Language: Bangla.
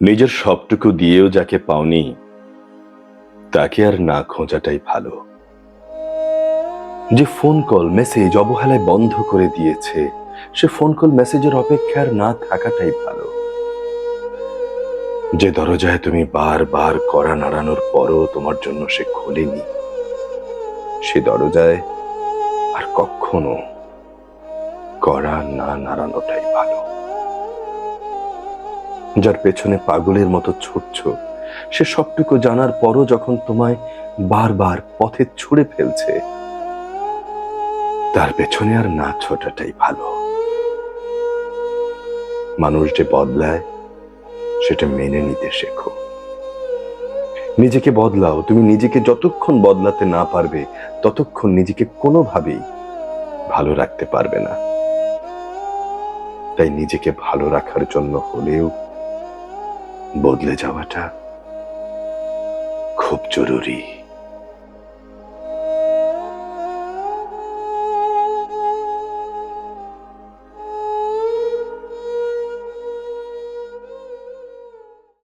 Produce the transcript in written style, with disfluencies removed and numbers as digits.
নিজের সবটুকু দিয়েও যাকে পাওনি তাকে আর না খোঁজাটাই ভালো। যে ফোন কল মেসেজ অবহেলায় বন্ধ করে দিয়েছে, সে ফোন কল মেসেজের অপেক্ষার না থাকাটাই ভালো। যে দরজায় তুমি বারবার কড়া নাড়ানোর পরও তোমার জন্য সে খোলেনি, সে দরজায় আর কখনো কড়া না নাড়ানোটাই ভালো। যার পেছনে পাগলের মতো ছুটছ, সে সবটুকু জানার পরও যখন তোমায় বারবার পথে ছুঁড়ে ফেলছে, তার পেছনে আর না ছোটাটাই ভালো। মানুষ যে বদলায় সেটা মেনে নিতে শেখো। নিজেকে বদলাও। তুমি নিজেকে যতক্ষণ বদলাতে না পারবে ততক্ষণ নিজেকে কোনোভাবেই ভালো রাখতে পারবে না। তাই নিজেকে ভালো রাখার জন্য হলেও বদলে যাওয়াটা খুব জরুরি।